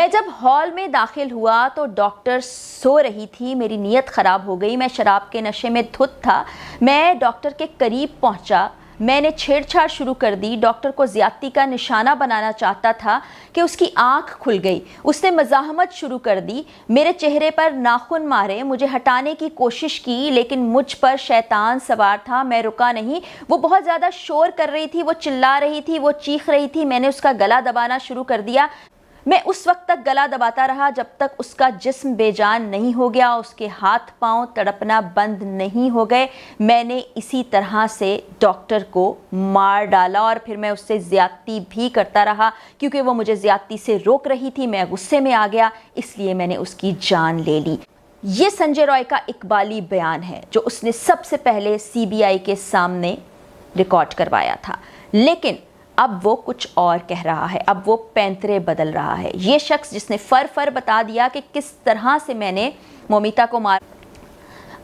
میں جب ہال میں داخل ہوا تو ڈاکٹر سو رہی تھی. میری نیت خراب ہو گئی. میں شراب کے نشے میں دھت تھا. میں ڈاکٹر کے قریب پہنچا. میں نے چھیڑ چھاڑ شروع کر دی. ڈاکٹر کو زیادتی کا نشانہ بنانا چاہتا تھا کہ اس کی آنکھ کھل گئی. اس نے مزاحمت شروع کر دی. میرے چہرے پر ناخن مارے. مجھے ہٹانے کی کوشش کی لیکن مجھ پر شیطان سوار تھا. میں رکا نہیں. وہ بہت زیادہ شور کر رہی تھی. وہ چلا رہی تھی. وہ چیخ رہی تھی. میں نے اس کا گلا دبانا شروع کر دیا. میں اس وقت تک گلا دباتا رہا جب تک اس کا جسم بے جان نہیں ہو گیا. اس کے ہاتھ پاؤں تڑپنا بند نہیں ہو گئے. میں نے اسی طرح سے ڈاکٹر کو مار ڈالا اور پھر میں اس سے زیادتی بھی کرتا رہا کیونکہ وہ مجھے زیادتی سے روک رہی تھی. میں غصے میں آ گیا اس لیے میں نے اس کی جان لے لی. یہ سنجے رائے کا اقبالی بیان ہے جو اس نے سب سے پہلے سی بی آئی کے سامنے ریکارڈ کروایا تھا. لیکن اب وہ کچھ اور کہہ رہا ہے. اب وہ پینترے بدل رہا ہے. یہ شخص جس نے فر بتا دیا کہ کس طرح سے میں نے مومیتا کو مارا.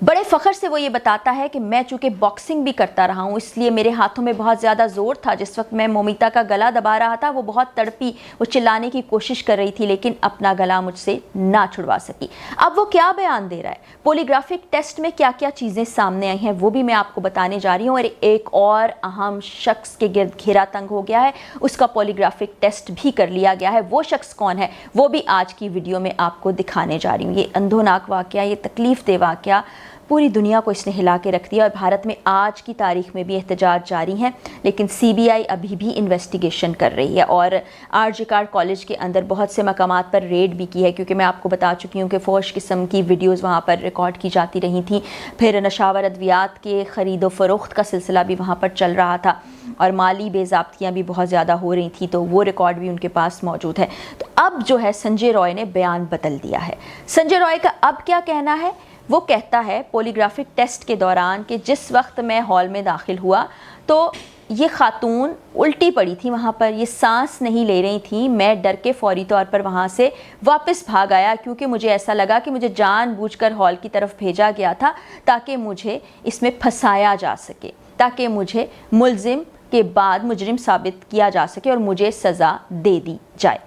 بڑے فخر سے وہ یہ بتاتا ہے کہ میں چونکہ باکسنگ بھی کرتا رہا ہوں اس لیے میرے ہاتھوں میں بہت زیادہ زور تھا. جس وقت میں مومیتا کا گلا دبا رہا تھا وہ بہت تڑپی. وہ چلانے کی کوشش کر رہی تھی لیکن اپنا گلا مجھ سے نہ چھڑوا سکی. اب وہ کیا بیان دے رہا ہے, پولیگرافک ٹیسٹ میں کیا کیا چیزیں سامنے آئی ہیں وہ بھی میں آپ کو بتانے جا رہی ہوں. اور ایک اور اہم شخص کے گرد گھیرا تنگ ہو گیا ہے. اس کا پولیگرافک ٹیسٹ بھی کر لیا گیا ہے. وہ شخص کون ہے وہ بھی آج کی ویڈیو میں آپ کو دکھانے جا رہی ہوں. یہ اندھوناک واقعہ, یہ تکلیف دہ واقعہ پوری دنیا کو اس نے ہلا کے رکھ دیا اور بھارت میں آج کی تاریخ میں بھی احتجاج جاری ہیں. لیکن سی بی آئی ابھی بھی انویسٹیگیشن کر رہی ہے اور آر جے کار کالج کے اندر بہت سے مقامات پر ریڈ بھی کی ہے کیونکہ میں آپ کو بتا چکی ہوں کہ فوش قسم کی ویڈیوز وہاں پر ریکارڈ کی جاتی رہی تھیں. پھر نشاور ادویات کے خرید و فروخت کا سلسلہ بھی وہاں پر چل رہا تھا اور مالی بے ضابطگیاں بھی بہت زیادہ ہو رہی تھیں تو وہ ریکارڈ بھی ان کے پاس موجود ہے. تو اب جو ہے سنجے رائے نے بیان بدل دیا ہے. سنجے رائے کا اب کیا کہنا ہے؟ وہ کہتا ہے پولیگرافک ٹیسٹ کے دوران کہ جس وقت میں ہال میں داخل ہوا تو یہ خاتون الٹی پڑی تھی وہاں پر, یہ سانس نہیں لے رہی تھی. میں ڈر کے فوری طور پر وہاں سے واپس بھاگ آیا کیونکہ مجھے ایسا لگا کہ مجھے جان بوجھ کر ہال کی طرف بھیجا گیا تھا تاکہ مجھے اس میں پھنسایا جا سکے, تاکہ مجھے ملزم کے بعد مجرم ثابت کیا جا سکے اور مجھے سزا دے دی جائے.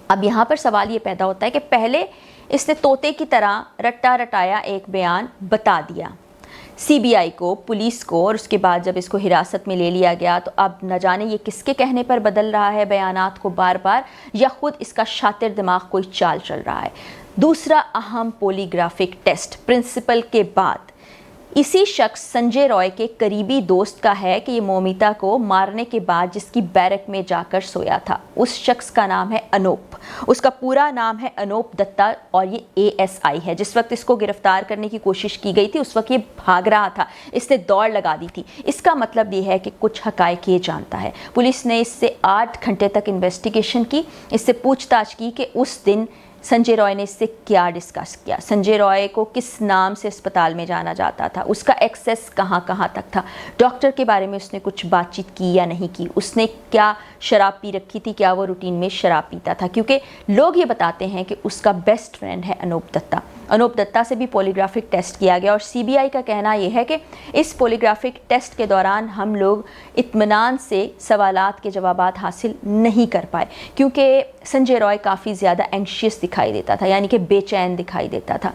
اب یہاں پر سوال یہ پیدا ہوتا ہے کہ پہلے اس نے طوطے کی طرح رٹا رٹایا ایک بیان بتا دیا سی بی آئی کو, پولیس کو, اور اس کے بعد جب اس کو حراست میں لے لیا گیا تو اب نہ جانے یہ کس کے کہنے پر بدل رہا ہے بیانات کو بار بار, یا خود اس کا شاطر دماغ کوئی چال چل رہا ہے. دوسرا اہم پولیگرافک ٹیسٹ پرنسپل کے بعد اسی شخص سنجے رائے کے قریبی دوست کا ہے کہ یہ مومیتا کو مارنے کے بعد جس کی بیرک میں جا کر سویا تھا. اس شخص کا نام ہے انوپ. اس کا پورا نام ہے انوپ دتا اور یہ اے ایس آئی ہے. جس وقت اس کو گرفتار کرنے کی کوشش کی گئی تھی اس وقت یہ بھاگ رہا تھا. اس نے دوڑ لگا دی تھی. اس کا مطلب یہ ہے کہ کچھ حقائق یہ جانتا ہے. پولیس نے اس سے 8 گھنٹے تک انویسٹیگیشن کی, اس سے پوچھ تاچھ کی کہ اس دن سنجے رائے نے اس سے کیا ڈسکس کیا, سنجے رائے کو کس نام سے اسپتال میں جانا جاتا تھا, اس کا ایکسیس کہاں کہاں تک تھا, ڈاکٹر کے بارے میں اس نے کچھ بات چیت کی یا نہیں کی, اس نے کیا شراب پی رکھی تھی, کیا وہ روٹین میں شراب پیتا تھا. کیونکہ لوگ یہ بتاتے ہیں کہ اس کا بیسٹ فرینڈ ہے انوپ دتا. انوپ دتا سے بھی پولیگرافک ٹیسٹ کیا گیا اور سی بی آئی کا کہنا یہ ہے کہ اس پولیگرافک ٹیسٹ کے دوران ہم لوگ اطمینان سے سوالات کے جوابات حاصل نہیں کر پائے کیونکہ سنجے رائے کافی زیادہ اینکشیس دکھائی دیتا تھا, یعنی کہ بے چین دکھائی دیتا تھا.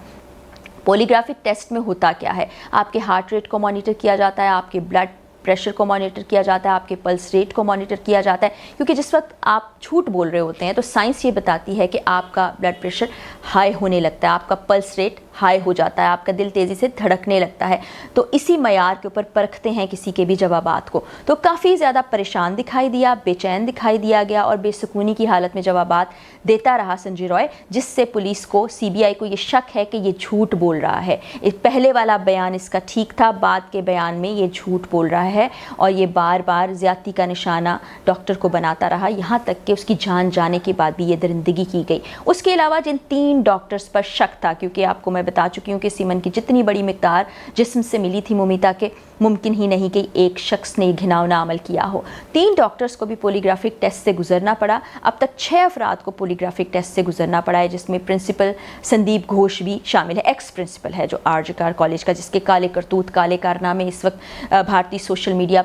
پولیگرافک ٹیسٹ میں ہوتا کیا ہے, آپ کے ہارٹ ریٹ کو مانیٹر کیا جاتا ہے, آپ کے بلڈ پریشر کو مانیٹر کیا جاتا ہے, آپ کے پلس ریٹ کو مانیٹر کیا جاتا ہے. کیونکہ جس وقت آپ جھوٹ بول رہے ہوتے ہیں تو سائنس یہ بتاتی ہے کہ آپ کا بلڈ پریشر ہائی ہونے لگتا ہے, آپ کا پلس ریٹ ہائی ہو جاتا ہے, آپ کا دل تیزی سے دھڑکنے لگتا ہے. تو اسی معیار کے اوپر پرکھتے ہیں کسی کے بھی جوابات کو. تو کافی زیادہ پریشان دکھائی دیا, بے چین دکھائی دیا گیا اور بے سکونی کی حالت میں جوابات دیتا رہا سنجے رائے, جس سے پولیس کو, سی بی آئی کو یہ شک ہے کہ یہ جھوٹ بول رہا ہے. پہلے والا بیان اس کا ٹھیک تھا, بعد کے بیان میں یہ جھوٹ بول رہا ہے اور یہ بار بار زیادتی کا نشانہ ڈاکٹر کو بناتا رہا, یہاں تک کہ اس کی جان جانے کے بعد بھی یہ درندگی کی گئی. اس کے علاوہ جن 3 ڈاکٹرز پر شک تھا, کیونکہ آپ کو میں بتا چکی ہوں کہ سیمن کی جتنی بڑی مقدار جسم سے ملی تھی مومیتا کے, ممکن ہی نہیں کہ ایک شخص نے گھناؤنا عمل کیا ہو. 3 ڈاکٹرز کو بھی پولیگرافک ٹیسٹ سے گزرنا پڑا. اب تک 6 افراد کو پولیگرافک ٹیسٹ سے گزرنا پڑا ہے, جس میں پرنسپل سندیپ گھوش بھی شامل ہے, ایکس پرنسپل ہے جو آر جے کار کالج کا, جس کے کالے کرتوت, کالے کارنامے اس وقت بھارتی سوشل میڈیا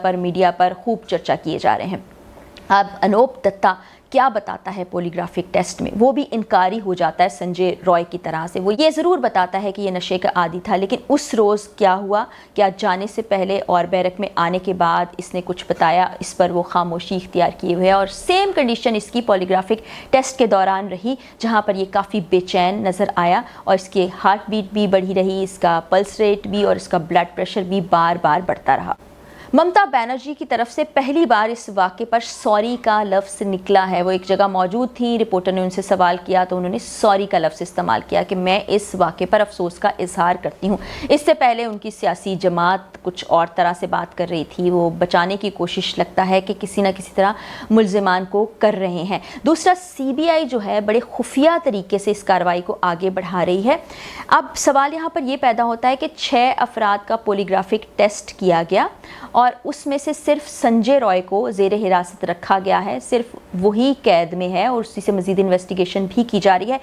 پر خوب چرچا کیے جا رہے ہیں. اب انوپ دتا کیا بتاتا ہے پولیگرافک ٹیسٹ میں، وہ بھی انکاری ہو جاتا ہے سنجے رائے کی طرح سے۔ وہ یہ ضرور بتاتا ہے کہ یہ نشے کا عادی تھا، لیکن اس روز کیا ہوا، کیا جانے سے پہلے اور بیرک میں آنے کے بعد اس نے کچھ بتایا، اس پر وہ خاموشی اختیار کیے ہوئے، اور سیم کنڈیشن اس کی پولیگرافک ٹیسٹ کے دوران رہی، جہاں پر یہ کافی بے چین نظر آیا اور اس کے ہارٹ بیٹ بھی بڑھی رہی، اس کا پلس ریٹ بھی اور اس کا بلڈ پریشر بھی بار بار بڑھتا رہا۔ ممتا بینرجی کی طرف سے پہلی بار اس واقعے پر سوری کا لفظ نکلا ہے۔ وہ ایک جگہ موجود تھیں، رپورٹر نے ان سے سوال کیا تو انہوں نے سوری کا لفظ استعمال کیا کہ میں اس واقعے پر افسوس کا اظہار کرتی ہوں۔ اس سے پہلے ان کی سیاسی جماعت کچھ اور طرح سے بات کر رہی تھی، وہ بچانے کی کوشش لگتا ہے کہ کسی نہ کسی طرح ملزمان کو کر رہے ہیں۔ دوسرا، سی بی آئی جو ہے بڑے خفیہ طریقے سے اس کارروائی کو آگے بڑھا رہی ہے۔ اب سوال یہاں پر یہ پیدا ہوتا ہے کہ 6 افراد کا پولیگرافک ٹیسٹ کیا گیا اور اس میں سے صرف سنجے رائے کو زیر حراست رکھا گیا ہے، صرف وہی قید میں ہے اور اسی سے مزید انویسٹیگیشن بھی کی جا رہی ہے۔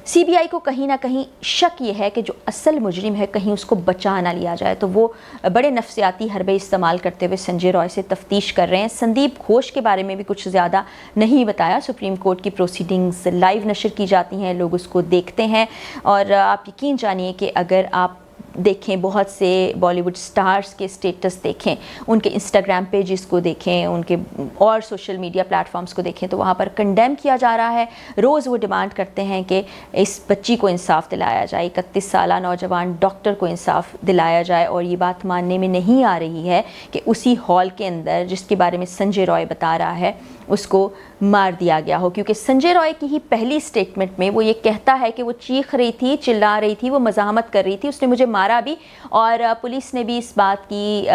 سی بی آئی کو کہیں نہ کہیں شک یہ ہے کہ جو اصل مجرم ہے کہیں اس کو بچا نہ لیا جائے، تو وہ بڑے نفسیاتی حربے استعمال کرتے ہوئے سنجے رائے سے تفتیش کر رہے ہیں۔ سندیپ گھوش کے بارے میں بھی کچھ زیادہ نہیں بتایا۔ سپریم کورٹ کی پروسیڈنگز لائیو نشر کی جاتی ہیں، لوگ اس کو دیکھتے ہیں، اور آپ یقین جانیے کہ اگر آپ دیکھیں بہت سے بالی ووڈ سٹارز کے سٹیٹس دیکھیں، ان کے انسٹاگرام پیجز کو دیکھیں، ان کے اور سوشل میڈیا پلیٹ فارمز کو دیکھیں، تو وہاں پر کنڈیم کیا جا رہا ہے۔ روز وہ ڈیمانڈ کرتے ہیں کہ اس بچی کو انصاف دلایا جائے، 31 سالہ نوجوان ڈاکٹر کو انصاف دلایا جائے، اور یہ بات ماننے میں نہیں آ رہی ہے کہ اسی ہال کے اندر جس کے بارے میں سنجے رائے بتا رہا ہے اس کو مار دیا گیا ہو، کیونکہ سنجے رائے کی ہی پہلی سٹیٹمنٹ میں وہ یہ کہتا ہے کہ وہ چیخ رہی تھی، چلا رہی تھی، وہ مزاحمت کر رہی تھی، اس نے مجھے مارا بھی، اور پولیس نے بھی اس بات کی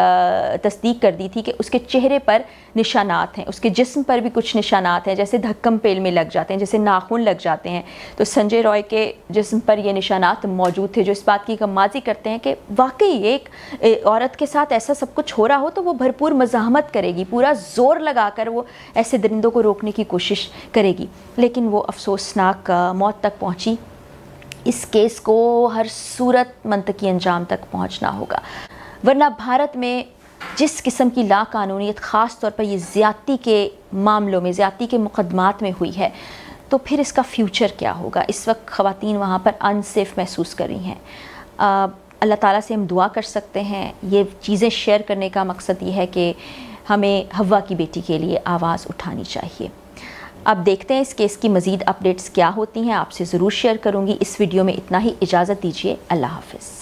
تصدیق کر دی تھی کہ اس کے چہرے پر نشانات ہیں، اس کے جسم پر بھی کچھ نشانات ہیں، جیسے دھکم پیل میں لگ جاتے ہیں، جیسے ناخن لگ جاتے ہیں۔ تو سنجے رائے کے جسم پر یہ نشانات موجود تھے جو اس بات کی غمازی کرتے ہیں کہ واقعی ایک عورت کے ساتھ ایسا سب کچھ ہو رہا ہو تو وہ بھرپور مزاحمت کرے گی، پورا زور لگا کر وہ ایسے درندوں کو روکنے کی کوشش کرے گی، لیکن وہ افسوسناک موت تک پہنچی۔ اس کیس کو ہر صورت منطقی انجام تک پہنچنا ہوگا، ورنہ بھارت میں جس قسم کی لا قانونیت خاص طور پر یہ زیادتی کے معاملوں میں، زیادتی کے مقدمات میں ہوئی ہے، تو پھر اس کا فیوچر کیا ہوگا؟ اس وقت خواتین وہاں پر انسیف محسوس کر رہی ہیں۔ اللہ تعالیٰ سے ہم دعا کر سکتے ہیں۔ یہ چیزیں شیئر کرنے کا مقصد یہ ہے کہ ہمیں حوا کی بیٹی کے لیے آواز اٹھانی چاہیے۔ اب دیکھتے ہیں اس کیس کی مزید اپڈیٹس کیا ہوتی ہیں، آپ سے ضرور شیئر کروں گی۔ اس ویڈیو میں اتنا ہی، اجازت دیجیے، اللہ حافظ۔